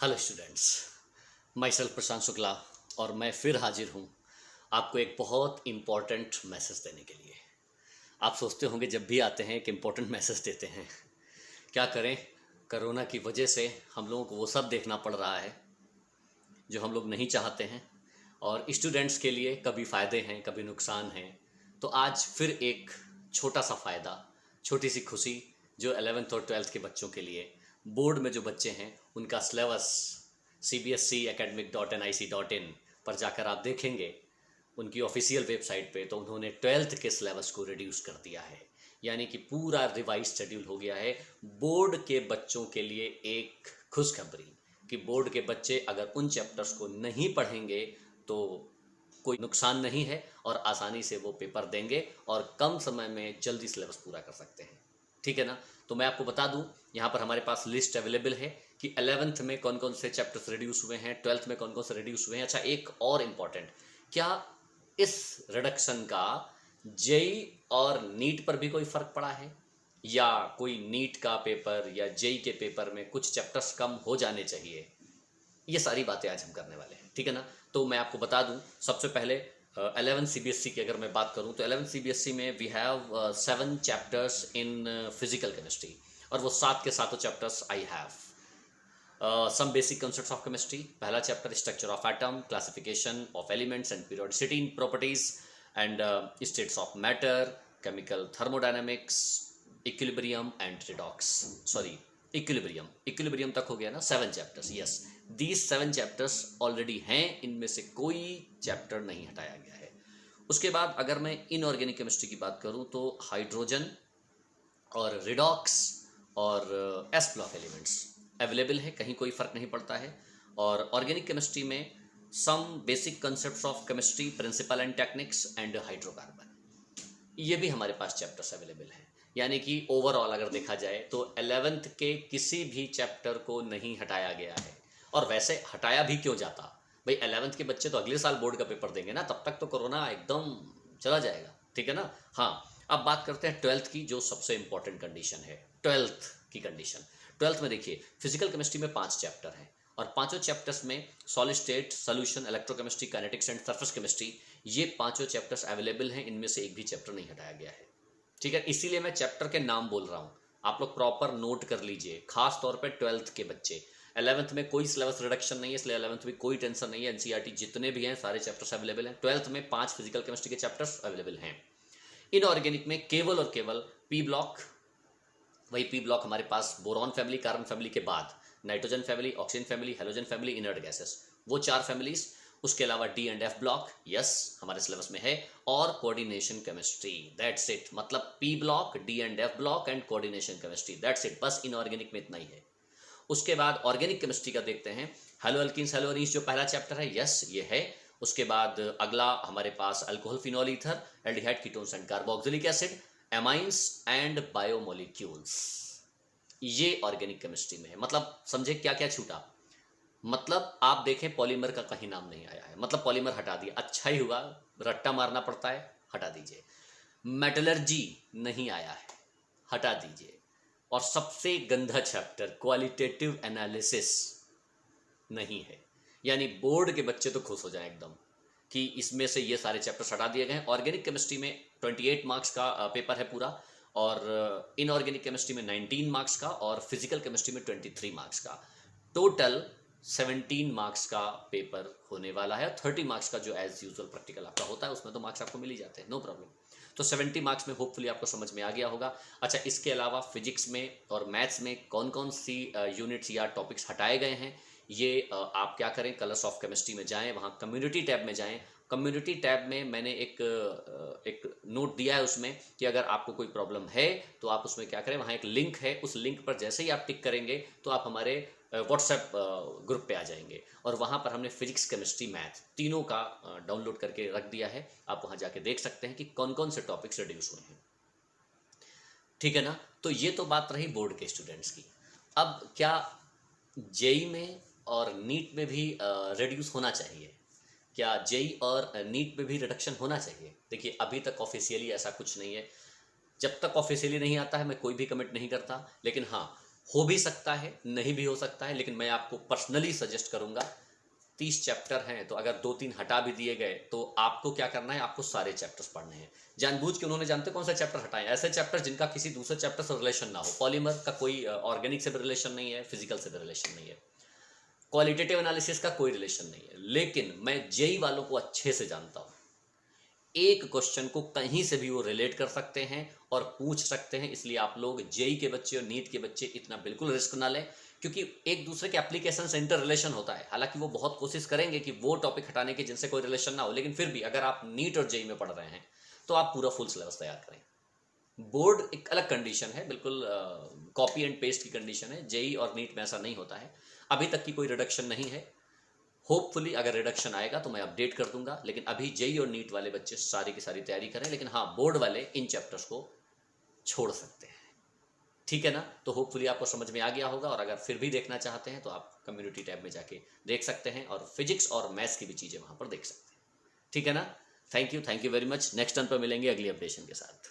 Hello students, my self प्रशांत शुक्ला और मैं फिर हाजिर हूँ आपको एक बहुत इम्पॉर्टेंट मैसेज देने के लिए। आप सोचते होंगे जब भी आते हैं एक इम्पॉर्टेंट मैसेज देते हैं, क्या करें। कोरोना की वजह से हम लोगों को वो सब देखना पड़ रहा है जो हम लोग नहीं चाहते हैं, और स्टूडेंट्स के लिए कभी फ़ायदे हैं कभी नुकसान हैं। तो आज फिर एक छोटा सा फ़ायदा, छोटी सी खुशी जो 11th और 12th के बच्चों के लिए, बोर्ड में जो बच्चे हैं उनका सिलेबस cbscacademic.nic.in पर जाकर आप देखेंगे उनकी ऑफिशियल वेबसाइट पे, तो उन्होंने 12th के सिलेबस को रिड्यूस कर दिया है। यानी कि पूरा रिवाइज शेड्यूल हो गया है। बोर्ड के बच्चों के लिए एक खुशखबरी कि बोर्ड के बच्चे अगर उन चैप्टर्स को नहीं पढ़ेंगे तो कोई नुकसान नहीं है और आसानी से वो पेपर देंगे और कम समय में जल्दी सिलेबस पूरा कर सकते हैं। ठीक है ना। तो मैं आपको बता दूं, यहाँ पर हमारे पास लिस्ट अवेलेबल है कि 11th में कौन कौन से चैप्टर्स रिड्यूस हुए हैं, 12th में कौन कौन से रिड्यूस हुए हैं। अच्छा, एक और इम्पॉर्टेंट, क्या इस रिडक्शन का जेई और नीट पर भी कोई फ़र्क पड़ा है, या कोई नीट का पेपर या जेई के पेपर में कुछ चैप्टर्स कम हो जाने चाहिए, ये सारी बातें आज हम करने वाले हैं। ठीक है ना। तो मैं आपको बता दूं, सबसे पहले 11 सीबीएसई की अगर मैं बात करूं तो 11 सीबीएसई में we have 7 chapters in physical chemistry, और वो 7 के सातों chapters I have some basic concepts of chemistry. पहला chapter structure of atom, classification of elements and periodicity in properties and states of matter, chemical thermodynamics, equilibrium and redox. Sorry, equilibrium तक हो गया ना, 7 chapters. Yes, these 7 chapters already हैं, इनमें से कोई chapter नहीं हटाया गया है। उसके बाद अगर मैं इनऑर्गेनिक केमिस्ट्री की बात करूं तो हाइड्रोजन और रिडॉक्स और एस ब्लॉक एलिमेंट्स अवेलेबल है, कहीं कोई फ़र्क नहीं पड़ता है। और ऑर्गेनिक केमिस्ट्री में some basic concepts of chemistry, principle and techniques and hydrocarbon, ये भी हमारे पास चैप्टर्स अवेलेबल हैं। यानी कि ओवरऑल अगर देखा जाए तो 11th के किसी भी चैप्टर को नहीं हटाया गया है। और वैसे हटाया भी क्यों जाता भाई, 11th के बच्चे तो अगले साल बोर्ड का पेपर देंगे ना, तब तक तो कोरोना एकदम चला जाएगा। ठीक है ना। हाँ, अब बात करते हैं 12th की, जो सबसे इंपॉर्टेंट कंडीशन है 12th की कंडीशन। 12th में देखिए, फिजिकल केमिस्ट्री में 5 चैप्टर हैं और पांचों चैप्टर्स में solid state, solution, electrochemistry, kinetics and surface chemistry, ये पांचों चैप्टर्स अवेलेबल हैं। इनमें से एक भी चैप्टर नहीं हटाया गया है। ठीक है, इसीलिए मैं चैप्टर के नाम बोल रहा हूँ, आप लोग प्रॉपर नोट कर लीजिए, खास तौर पे 12th के बच्चे। 11th में कोई सिलेबस रिडक्शन नहीं है, इसलिए 11th में कोई टेंशन नहीं है। एनसीईआरटी जितने भी हैं सारे चैप्टर्स अवेलेबल हैं। 12th में 5 फिजिकल केमिस्ट्री के चैप्टर्स अवेलेबल हैं। इनऑर्गेनिक में केवल और केवल पी ब्लॉक, वही पी ब्लॉक हमारे पास बोरॉन फैमिली, कार्बन फैमिली के बाद nitrogen family, oxygen family, halogen family, inert gases, वो 4 फैमिलीज। उसके अलावा D and F block, yes, हमारे सिलेबस में है, और कोऑर्डिनेशन केमिस्ट्री, दैट्स इट। मतलब P block, D and F block and coordination chemistry, that's it. बस इनऑर्गेनिक में इतना ही है। उसके बाद ऑर्गेनिक केमिस्ट्री का देखते हैं, हेलो एल्कीन्स, हेलो एरीन्स, जो पहला चैप्टर है, यस, ये है। उसके बाद अगला हमारे पास alcohol, phenol, ether, aldehyde, ketones and carboxylic acid, amines and biomolecules, ये ऑर्गेनिक केमिस्ट्री में है। मतलब समझे क्या क्या छूटा। मतलब आप देखें, पॉलीमर का कहीं नाम नहीं आया है, मतलब पॉलीमर हटा दिया, अच्छा ही हुआ, रट्टा मारना पड़ता है, हटा दीजिए। मेटलर्जी नहीं आया है, हटा दीजिए। और सबसे गंदा चैप्टर क्वालिटेटिव एनालिसिस नहीं है। यानी बोर्ड के बच्चे तो खुश हो जाएं एकदम कि इसमें से ये सारे चैप्टर्स हटा दिए गए हैं। ऑर्गेनिक केमिस्ट्री में 28 मार्क्स का पेपर है पूरा, और इनऑर्गेनिक केमिस्ट्री में 19 मार्क्स का, और फिजिकल केमिस्ट्री में 23 मार्क्स का। टोटल 17 मार्क्स का पेपर होने वाला है। 30 मार्क्स का जो एज यूजुअल प्रैक्टिकल आपका होता है, उसमें तो मार्क्स आपको मिल ही जाते हैं, नो प्रॉब्लम। तो 70 मार्क्स में होपफुली आपको समझ में आ गया होगा। अच्छा, इसके अलावा फिजिक्स में और मैथ्स में कौन कौन सी यूनिट्स या टॉपिक्स हटाए गए हैं, ये आप क्या करें, कलर्स ऑफ केमिस्ट्री में जाएं, वहाँ कम्युनिटी टैब में जाएं। कम्युनिटी टैब में मैंने एक नोट दिया है उसमें कि अगर आपको कोई प्रॉब्लम है तो आप उसमें क्या करें, वहाँ एक लिंक है, उस लिंक पर जैसे ही आप टिक करेंगे तो आप हमारे व्हाट्सएप ग्रुप पे आ जाएंगे, और वहाँ पर हमने फिजिक्स, केमिस्ट्री, मैथ तीनों का डाउनलोड करके रख दिया है। आप वहाँ जाके देख सकते हैं कि कौन कौन से टॉपिक्स रिड्यूस हुए हैं। ठीक है ना। तो ये तो बात रही बोर्ड के स्टूडेंट्स की। अब क्या जेई में और नीट में भी रिड्यूस होना चाहिए? क्या जेई और नीट में भी रिडक्शन होना चाहिए? देखिए, अभी तक ऑफिशियली ऐसा कुछ नहीं है। जब तक ऑफिशियली नहीं आता है मैं कोई भी कमेंट नहीं करता, लेकिन हाँ, हो भी सकता है, नहीं भी हो सकता है, लेकिन मैं आपको पर्सनली सजेस्ट करूंगा 30 चैप्टर हैं तो अगर 2-3 हटा भी दिए गए तो आपको क्या करना है, आपको सारे चैप्टर्स पढ़ने हैं। जानबूझ के उन्होंने जानते कौन सा चैप्टर हटाए, ऐसे चैप्टर जिनका किसी दूसरे चैप्टर से रिलेशन ना हो। पॉलीमर का कोई ऑर्गेनिक से भी रिलेशन नहीं है, फिजिकल से भी रिलेशन नहीं है, क्वालिटेटिव एनालिसिस का कोई रिलेशन नहीं है, लेकिन मैं जेई वालों को अच्छे से जानता हूं। एक क्वेश्चन को कहीं से भी वो रिलेट कर सकते हैं और पूछ सकते हैं, इसलिए आप लोग जेई के बच्चे और नीट के बच्चे इतना बिल्कुल रिस्क ना लें, क्योंकि एक दूसरे के एप्लीकेशन से इंटर रिलेशन होता है। हालांकि वो बहुत कोशिश करेंगे कि वो टॉपिक हटाने के जिनसे कोई रिलेशन ना हो, लेकिन फिर भी अगर आप नीट और जेई में पढ़ रहे हैं तो आप पूरा फुल सिलेबस तैयार करें। बोर्ड एक अलग कंडीशन है, बिल्कुल कॉपी एंड पेस्ट की कंडीशन है। जेई और नीट में ऐसा नहीं होता है, अभी तक की कोई रिडक्शन नहीं है। होपफुली अगर रिडक्शन आएगा तो मैं अपडेट कर दूंगा, लेकिन अभी जेई और नीट वाले बच्चे सारी की सारी तैयारी करें। लेकिन हाँ, बोर्ड वाले इन चैप्टर्स को छोड़ सकते हैं, ठीक है ना। तो होपफुली आपको समझ में आ गया होगा, और अगर फिर भी देखना चाहते हैं तो आप कम्युनिटी टैब में जाके देख सकते हैं, और फिजिक्स और मैथ्स की भी चीज़ें वहाँ पर देख सकते हैं, ठीक है ना। Thank you very much. Next turn पर मिलेंगे अगली अपडेशन के साथ।